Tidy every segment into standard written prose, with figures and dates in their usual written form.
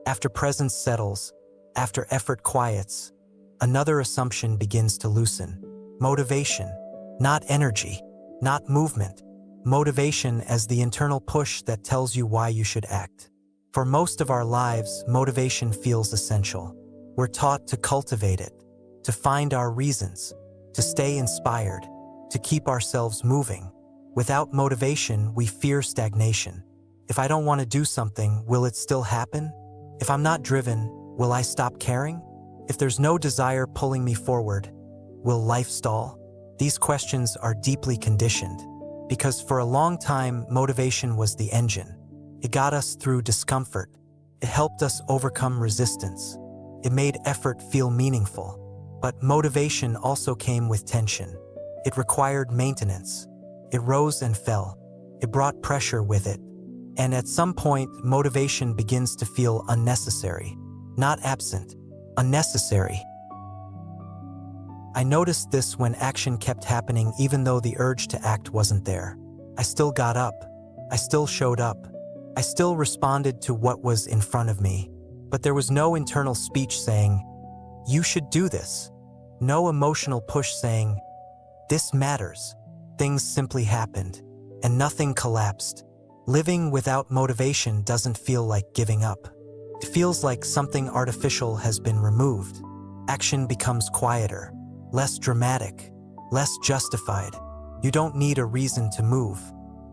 After presence settles, after effort quiets, another assumption begins to loosen. Motivation, not energy, not movement. Motivation as the internal push that tells you why you should act. For most of our lives, motivation feels essential. We're taught to cultivate it, to find our reasons, to stay inspired, to keep ourselves moving. Without motivation, we fear stagnation. If I don't want to do something, will it still happen? If I'm not driven, will I stop caring? If there's no desire pulling me forward, will life stall? These questions are deeply conditioned, because for a long time, motivation was the engine. It got us through discomfort. It helped us overcome resistance. It made effort feel meaningful. But motivation also came with tension. It required maintenance. It rose and fell. It brought pressure with it. And at some point, motivation begins to feel unnecessary. Not absent, unnecessary. I noticed this when action kept happening even though the urge to act wasn't there. I still got up. I still showed up. I still responded to what was in front of me. But there was no internal speech saying, "You should do this." No emotional push saying, "This matters." Things simply happened, and nothing collapsed. Living without motivation doesn't feel like giving up. It feels like something artificial has been removed. Action becomes quieter, less dramatic, less justified. You don't need a reason to move.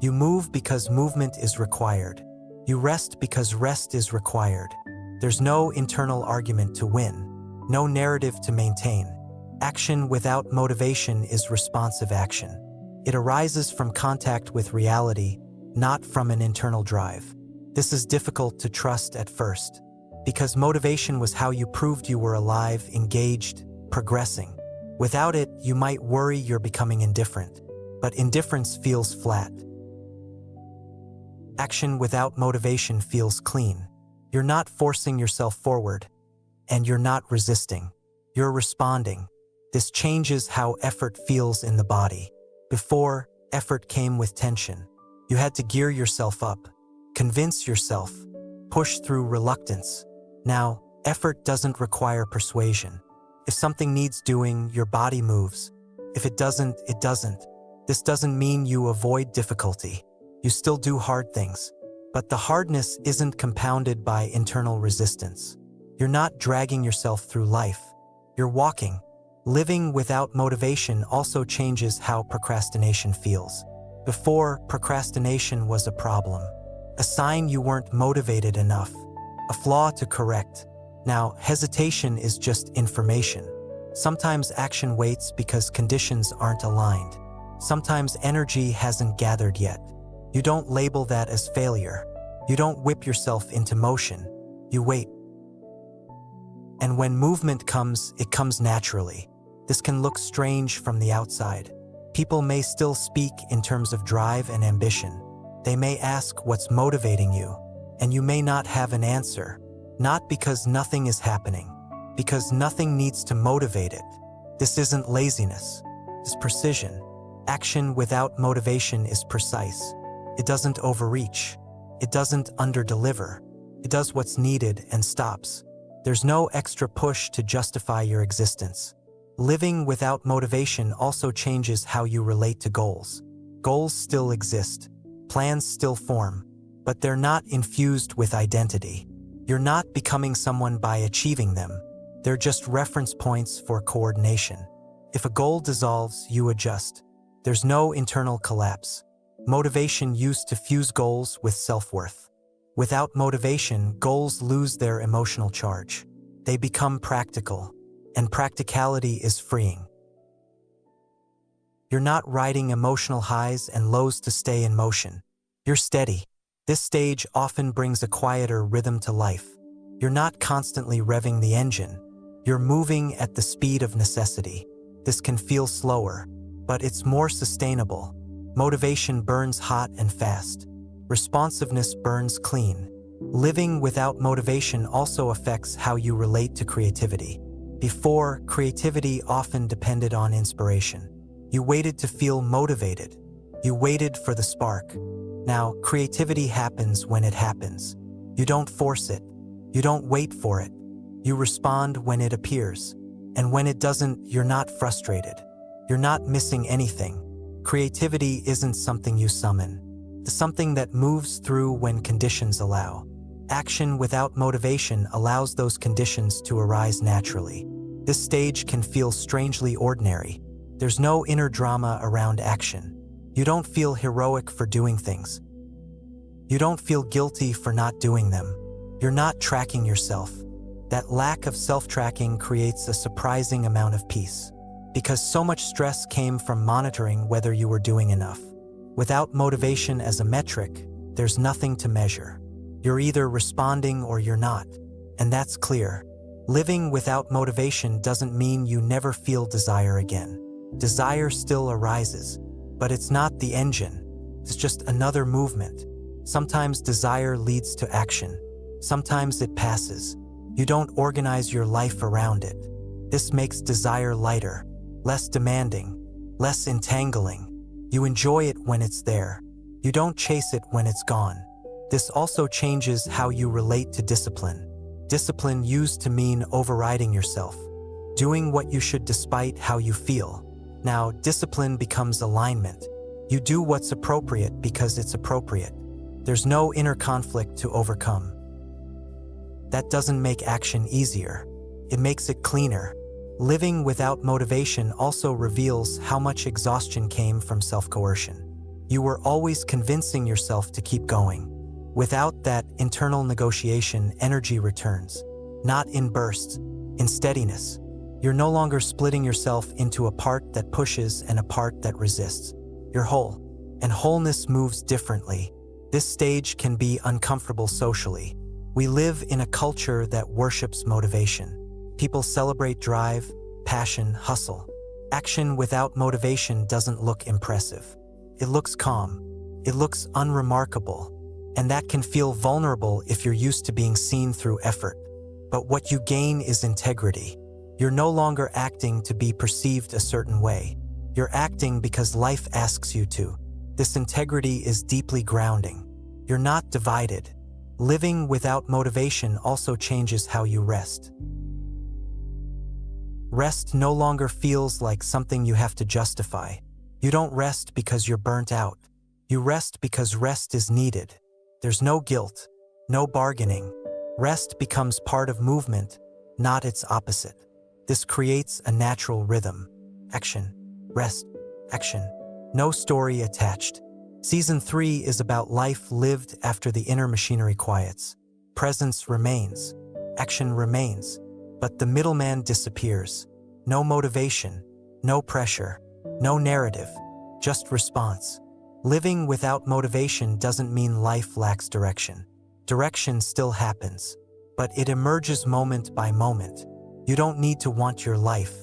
You move because movement is required. You rest because rest is required. There's no internal argument to win, no narrative to maintain. Action without motivation is responsive action. It arises from contact with reality, not from an internal drive. This is difficult to trust at first, because motivation was how you proved you were alive, engaged, progressing. Without it, you might worry you're becoming indifferent, but indifference feels flat. Action without motivation feels clean. You're not forcing yourself forward, and you're not resisting. You're responding. This changes how effort feels in the body. Before, effort came with tension. You had to gear yourself up, convince yourself, push through reluctance. Now, effort doesn't require persuasion. If something needs doing, your body moves. If it doesn't, it doesn't. This doesn't mean you avoid difficulty. You still do hard things. But the hardness isn't compounded by internal resistance. You're not dragging yourself through life. You're walking. Living without motivation also changes how procrastination feels. Before, procrastination was a problem, a sign you weren't motivated enough, a flaw to correct. Now, hesitation is just information. Sometimes action waits because conditions aren't aligned. Sometimes energy hasn't gathered yet. You don't label that as failure. You don't whip yourself into motion. You wait. And when movement comes, it comes naturally. This can look strange from the outside. People may still speak in terms of drive and ambition. They may ask what's motivating you, and you may not have an answer. Not because nothing is happening, because nothing needs to motivate it. This isn't laziness. It's precision. Action without motivation is precise. It doesn't overreach. It doesn't underdeliver. It does what's needed and stops. There's no extra push to justify your existence. Living without motivation also changes how you relate to goals. Goals still exist. Plans still form. But they're not infused with identity. You're not becoming someone by achieving them. They're just reference points for coordination. If a goal dissolves, you adjust. There's no internal collapse. Motivation used to fuse goals with self-worth. Without motivation, goals lose their emotional charge. They become practical, and practicality is freeing. You're not riding emotional highs and lows to stay in motion. You're steady. This stage often brings a quieter rhythm to life. You're not constantly revving the engine. You're moving at the speed of necessity. This can feel slower, but it's more sustainable. Motivation burns hot and fast. Responsiveness burns clean. Living without motivation also affects how you relate to creativity. Before, creativity often depended on inspiration. You waited to feel motivated. You waited for the spark. Now, creativity happens when it happens. You don't force it. You don't wait for it. You respond when it appears. And when it doesn't, you're not frustrated. You're not missing anything. Creativity isn't something you summon. It's something that moves through when conditions allow. Action without motivation allows those conditions to arise naturally. This stage can feel strangely ordinary. There's no inner drama around action. You don't feel heroic for doing things. You don't feel guilty for not doing them. You're not tracking yourself. That lack of self-tracking creates a surprising amount of peace, because so much stress came from monitoring whether you were doing enough. Without motivation as a metric, there's nothing to measure. You're either responding or you're not, and that's clear. Living without motivation doesn't mean you never feel desire again. Desire still arises, but it's not the engine. It's just another movement. Sometimes desire leads to action. Sometimes it passes. You don't organize your life around it. This makes desire lighter, less demanding, less entangling. You enjoy it when it's there. You don't chase it when it's gone. This also changes how you relate to discipline. Discipline used to mean overriding yourself, doing what you should despite how you feel. Now, discipline becomes alignment. You do what's appropriate because it's appropriate. There's no inner conflict to overcome. That doesn't make action easier. It makes it cleaner. Living without motivation also reveals how much exhaustion came from self-coercion. You were always convincing yourself to keep going. Without that internal negotiation, energy returns. Not in bursts, in steadiness. You're no longer splitting yourself into a part that pushes and a part that resists. You're whole, and wholeness moves differently. This stage can be uncomfortable socially. We live in a culture that worships motivation. People celebrate drive, passion, hustle. Action without motivation doesn't look impressive. It looks calm. It looks unremarkable. And that can feel vulnerable if you're used to being seen through effort. But what you gain is integrity. You're no longer acting to be perceived a certain way. You're acting because life asks you to. This integrity is deeply grounding. You're not divided. Living without motivation also changes how you rest. Rest no longer feels like something you have to justify. You don't rest because you're burnt out. You rest because rest is needed. There's no guilt, no bargaining. Rest becomes part of movement, not its opposite. This creates a natural rhythm. Action, rest, action. No story attached. Season 3 is about life lived after the inner machinery quiets. Presence remains. Action remains. But the middleman disappears. No motivation, no pressure, no narrative, just response. Living without motivation doesn't mean life lacks direction. Direction still happens, but it emerges moment by moment. You don't need to want your life.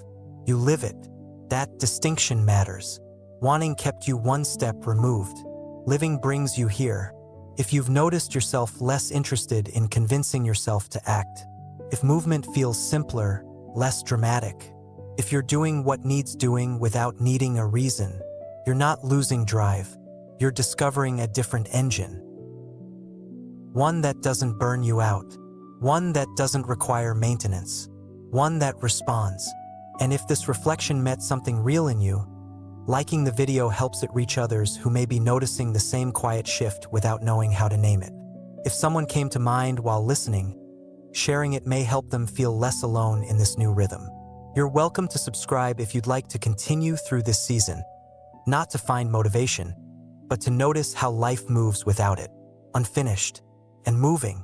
You live it. That distinction matters. Wanting kept you one step removed. Living brings you here. If you've noticed yourself less interested in convincing yourself to act, if movement feels simpler, less dramatic, if you're doing what needs doing without needing a reason, you're not losing drive. You're discovering a different engine. One that doesn't burn you out. One that doesn't require maintenance. One that responds. And if this reflection met something real in you, liking the video helps it reach others who may be noticing the same quiet shift without knowing how to name it. If someone came to mind while listening, sharing it may help them feel less alone in this new rhythm. You're welcome to subscribe if you'd like to continue through this season, not to find motivation, but to notice how life moves without it, unfinished and moving.